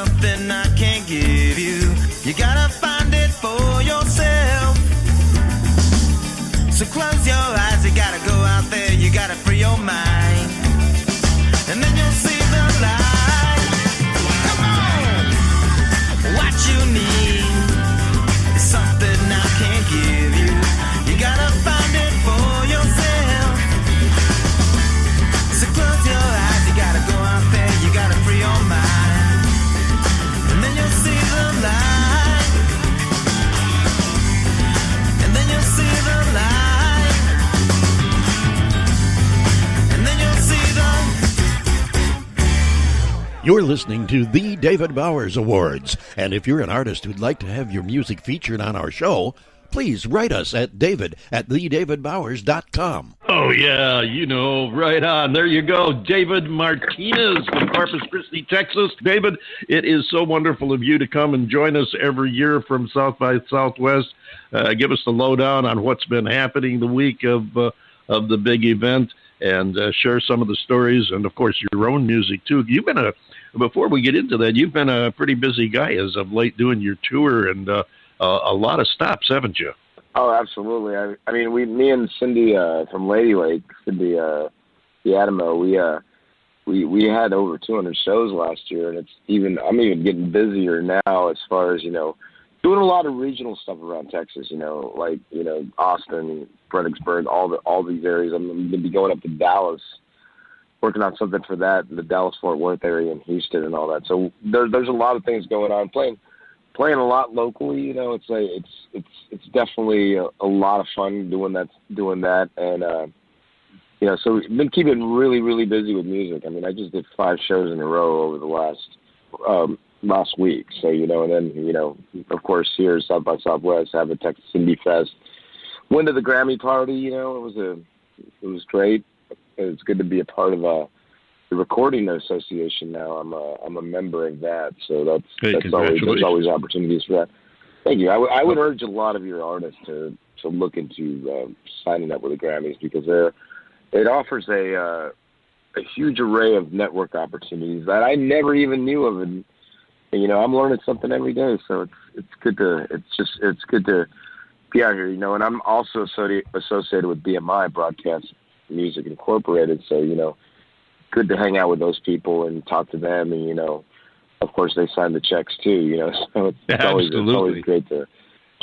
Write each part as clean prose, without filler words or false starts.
something I can't give you. You gotta find it for yourself. So close your eyes, you gotta go out there, you gotta free your mind. And then you'll see the light. Come on! What you need is something I can't give you. You gotta find it for yourself. So close your eyes, you gotta go out there, you gotta free your mind. And then you'll see the light. And then you'll see the light. And then you'll see the... You're listening to the David Bowers Awards, and if you're an artist who'd like to have your music featured on our show, please write us at david@TheDavidBowers.com. Oh, yeah, you know, right on. There you go. David Martinez from Corpus Christi, Texas. David, it is so wonderful of you to come and join us every year from South by Southwest. Give us the lowdown on what's been happening the week of the big event and share some of the stories and, of course, your own music, too. Before we get into that, you've been a pretty busy guy as of late doing your tour and a lot of stops, haven't you? Oh, absolutely. I mean, me and Cindy from Lady Lake, Cindy Diadamo, we had over 200 shows last year, and I'm even getting busier now as far as, doing a lot of regional stuff around Texas, like Austin, Fredericksburg, all these areas. I'm going to be going up to Dallas, working on something for that, the Dallas-Fort Worth area and Houston and all that. So there's a lot of things going on. Playing a lot locally, it's definitely a lot of fun doing that, and so we've been keeping really, really busy with music. I mean, I just did 5 shows in a row over the last week. So and then of course here South by Southwest, have a Texas Indie Fest. Went to the Grammy party. It was great. It's good to be a part of the Recording Association now. I'm a member of that, so there's always opportunities for that. Thank you. I would urge a lot of your artists to look into signing up with the Grammys, because it offers a huge array of network opportunities that I never even knew of, and I'm learning something every day. So it's good to be out here. And I'm also associated with BMI, Broadcast Music Incorporated. So good to hang out with those people and talk to them, and of course they sign the checks too. So it's always great to.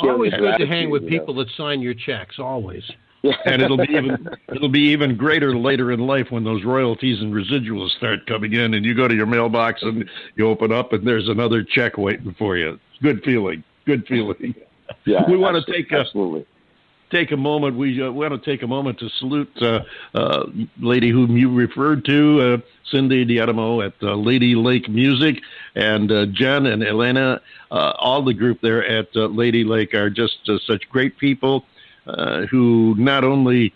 Always good to hang with people that sign your checks. Always. Yeah. And it'll be even greater later in life when those royalties and residuals start coming in, and you go to your mailbox and you open up and there's another check waiting for you. Good feeling. Yeah, we want to absolutely. Take a moment. We want to take a moment to salute lady whom you referred to, Cindy Diadamo at LadyLakeMusic, and Jen and Elena. All the group there at Lady Lake are just such great people who not only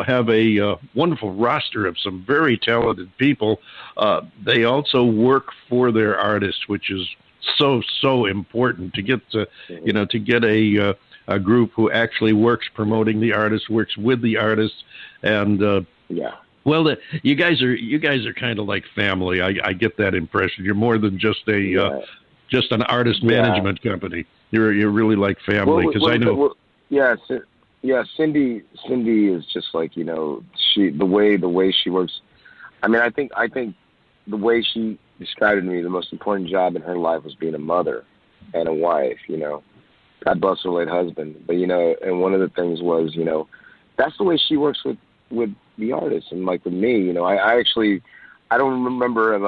have a wonderful roster of some very talented people. They also work for their artists, which is so important to get a group who actually works promoting the artist, works with the artists, and well, you guys are kind of like family. I get that impression. You're more than just an artist management company. You're really like family, because I know. Cindy is just like the way she works. I mean, I think the way she described it to me, the most important job in her life was being a mother and a wife. God bless her late husband. But, and one of the things was, that's the way she works with the artists. And like with me, I don't remember if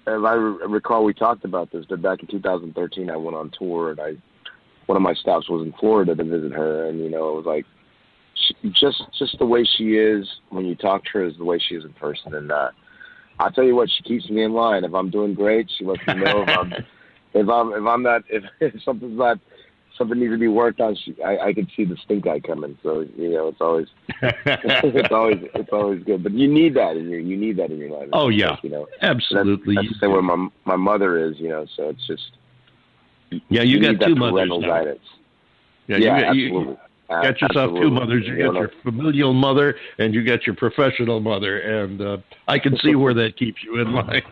I recall we talked about this, but back in 2013, I went on tour, and one of my stops was in Florida to visit her. And, it was like, just the way she is when you talk to her is the way she is in person. And I'll tell you what, she keeps me in line. If I'm doing great, she lets me know. If something needs to be worked on, I can see the stink eye coming. So it's always it's always good. But you need that in your life. Oh yeah, absolutely. That's the same way my mother is. So it's just you got two mothers now. Guidance. You got yourself two mothers. You got your familial mother and you got your professional mother, and I can see where that keeps you in line.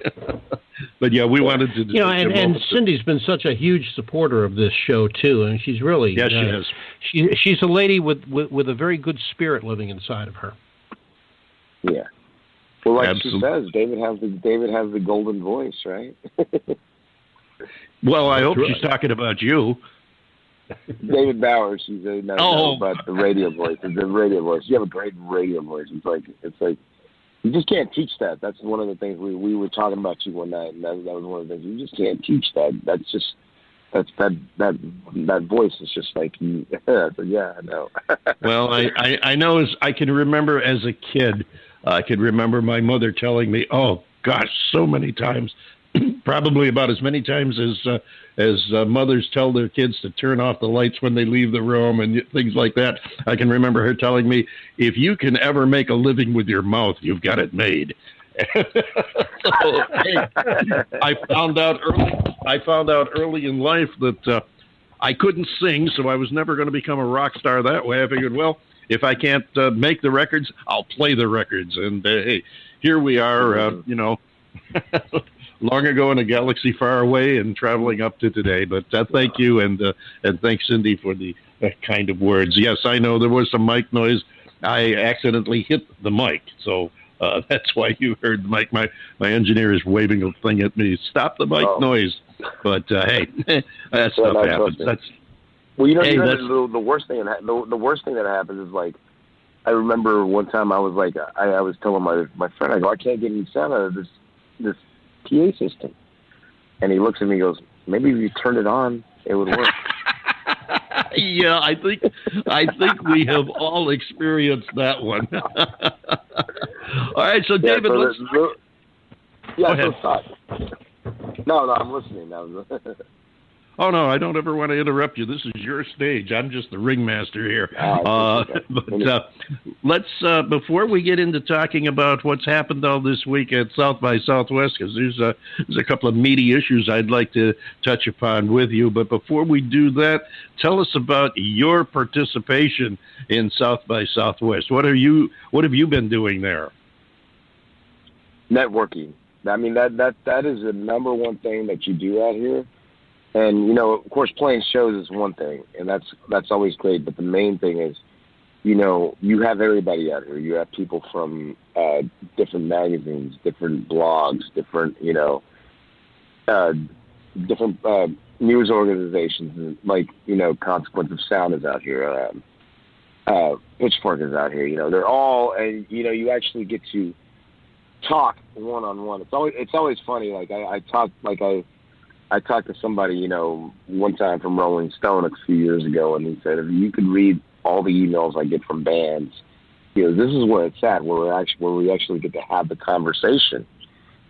But yeah, we wanted to. And Cindy's been such a huge supporter of this show too, and she's really she is. She's a lady with a very good spirit living inside of her. Yeah. Well, like Absolutely. she says, David has the golden voice, right? Well, I That's hope right. she's talking about you. David Bowers, she's no, but the radio voice. The radio voice. You have a great radio voice. It's like you just can't teach that. That's one of the things we were talking about you one night, and that was one of the things you just can't teach that. That voice is just like you. So yeah, I know. Well, I know as I can remember as a kid, I could remember my mother telling me, "Oh gosh, so many times." Probably about as many times as mothers tell their kids to turn off the lights when they leave the room and things like that. I can remember her telling me, "If you can ever make a living with your mouth, you've got it made." So, hey, I found out early in life that I couldn't sing, so I was never going to become a rock star that way. I figured, well, if I can't make the records, I'll play the records. And hey, here we are, long ago in a galaxy far away and traveling up to today. But thank you, and thanks, Cindy, for the kind of words. Yes, I know there was some mic noise. I accidentally hit the mic, so that's why you heard the mic. My engineer is waving a thing at me. Stop the mic noise. But hey, that stuff happens. Well, the worst thing. The worst thing that happens is like, I remember one time I was like, I was telling my friend, I go, I can't get any sound out of this PA system, and he looks at me and goes, maybe if you turned it on, it would work. Yeah, I think we have all experienced that one. All right, so David, let's. Go ahead. No, I'm listening now. Oh, no, I don't ever want to interrupt you. This is your stage. I'm just the ringmaster here. But let's, before we get into talking about what's happened all this week at South by Southwest, because there's a couple of meaty issues I'd like to touch upon with you. But before we do that, tell us about your participation in South by Southwest. What have you been doing there? Networking. I mean, that is the number one thing that you do out here. And, of course, playing shows is one thing, and that's always great. But the main thing is, you have everybody out here. You have people from different magazines, different blogs, different news organizations, like, Consequence of Sound is out here. Pitchfork is out here. They're all, and, you actually get to talk one-on-one. It's always funny. Like, I talked to somebody, one time from Rolling Stone a few years ago, and he said, if you could read all the emails I get from bands, this is where it's at, where we actually get to have the conversation.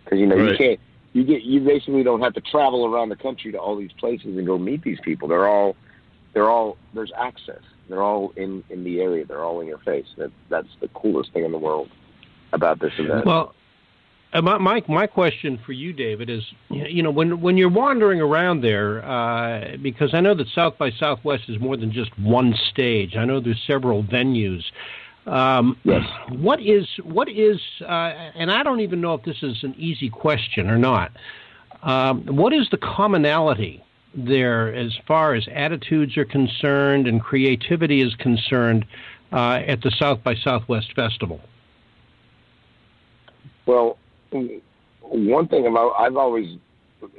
Because, right. You basically don't have to travel around the country to all these places and go meet these people. There's access. They're all in the area. They're all in your face. That's the coolest thing in the world about this event. Well, my question for you, David, is, when you're wandering around there, because I know that South by Southwest is more than just one stage. I know there's several venues. Yes. What is, and I don't even know if this is an easy question or not. What is the commonality there as far as attitudes are concerned and creativity is concerned at the South by Southwest Festival? Well, one thing I've always,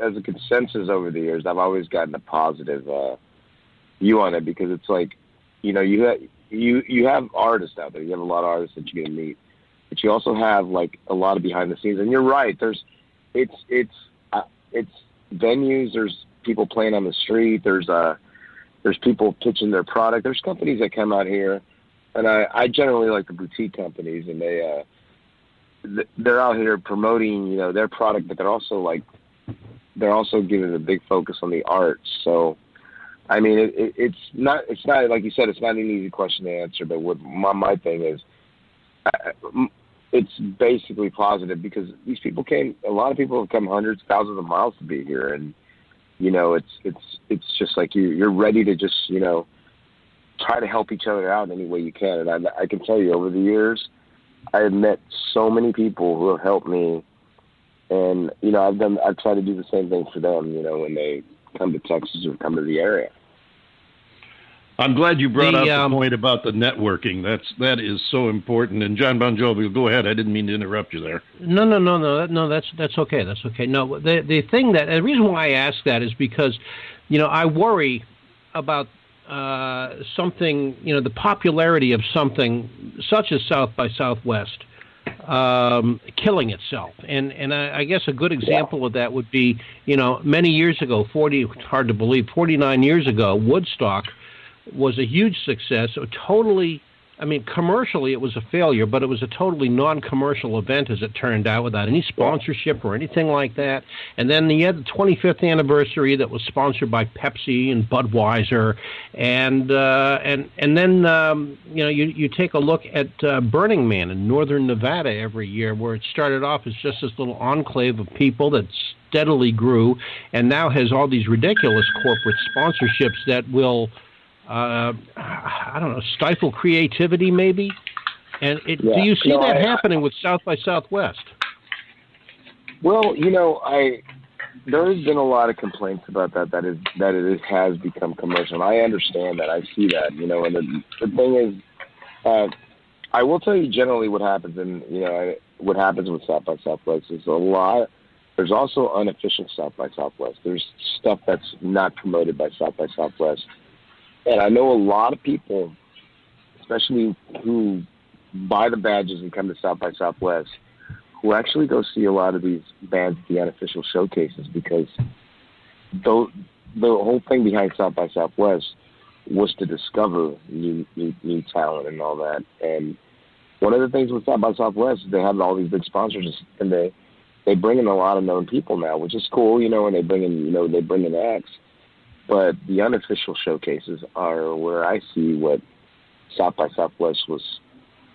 as a consensus over the years, I've always gotten a positive view on it, because it's like, you have artists out there. You have a lot of artists that you get to meet, but you also have like a lot of behind the scenes. And you're right. It's venues. There's people playing on the street. There's people pitching their product. There's companies that come out here, and I generally like the boutique companies, and they're out here promoting, their product, but they're also giving a big focus on the arts. So, I mean, it's not like you said, it's not an easy question to answer. But what my thing is, it's basically positive, because these people a lot of people have come hundreds, thousands of miles to be here, and it's just like you're ready to just try to help each other out in any way you can. And I can tell you, over the years, I have met so many people who have helped me And I've tried to do the same thing for them. When they come to Texas or come to the area. I'm glad you brought up the point about the networking. That is so important. And John Bon Jovi, go ahead. I didn't mean to interrupt you there. No. That's okay. That's okay. No, the reason why I ask that is because, I worry about something. The popularity of something such as South by Southwest killing itself. And I guess a good example of that would be, many years ago, it's hard to believe, 49 years ago, Woodstock was a huge success. Commercially it was a failure, but it was a totally non-commercial event, as it turned out, without any sponsorship or anything like that. And then you had the 25th anniversary that was sponsored by Pepsi and Budweiser, and then you take a look at Burning Man in northern Nevada every year, where it started off as just this little enclave of people that steadily grew, and now has all these ridiculous corporate sponsorships that will stifle creativity, maybe. And do you see that happening with South by Southwest? Well, there has been a lot of complaints about that it has become commercial. And I understand that. I see that. And the thing is, I will tell you generally what happens, what happens with South by Southwest is there's also unofficial South by Southwest. There's stuff that's not promoted by South by Southwest. And I know a lot of people, especially who buy the badges and come to South by Southwest, who actually go see a lot of these bands at the unofficial showcases, because the whole thing behind South by Southwest was to discover new talent and all that. And one of the things with South by Southwest is they have all these big sponsors, and they bring in a lot of known people now, which is cool, and they bring in acts. But the unofficial showcases are where I see what South by Southwest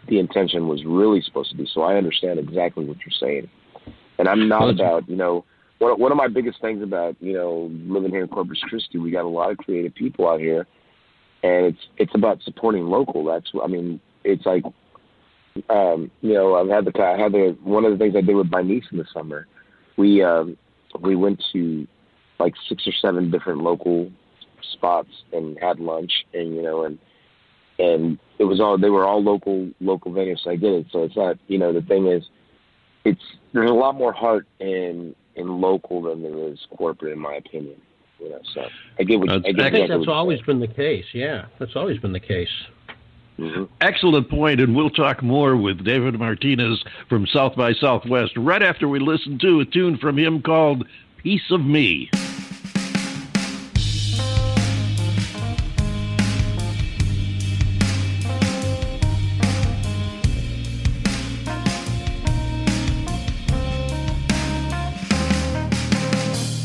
the intention was really supposed to be. So I understand exactly what you're saying. And I'm not about, one of my biggest things about, living here in Corpus Christi, we got a lot of creative people out here, and it's about supporting local. It's like, I had one of the things I did with my niece in the summer. We went to like 6 or 7 different local spots and had lunch, and it was they were all local venues. So I did it. So it's not, the thing is, there's a lot more heart in local than there is corporate, in my opinion. So I get what I think that's always been the case. Yeah, that's always been the case. Mm-hmm. Excellent point, and we'll talk more with David Martinez from South by Southwest right after we listen to a tune from him called Piece of Me.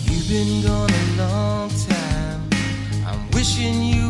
You've been gone a long time. I'm wishing you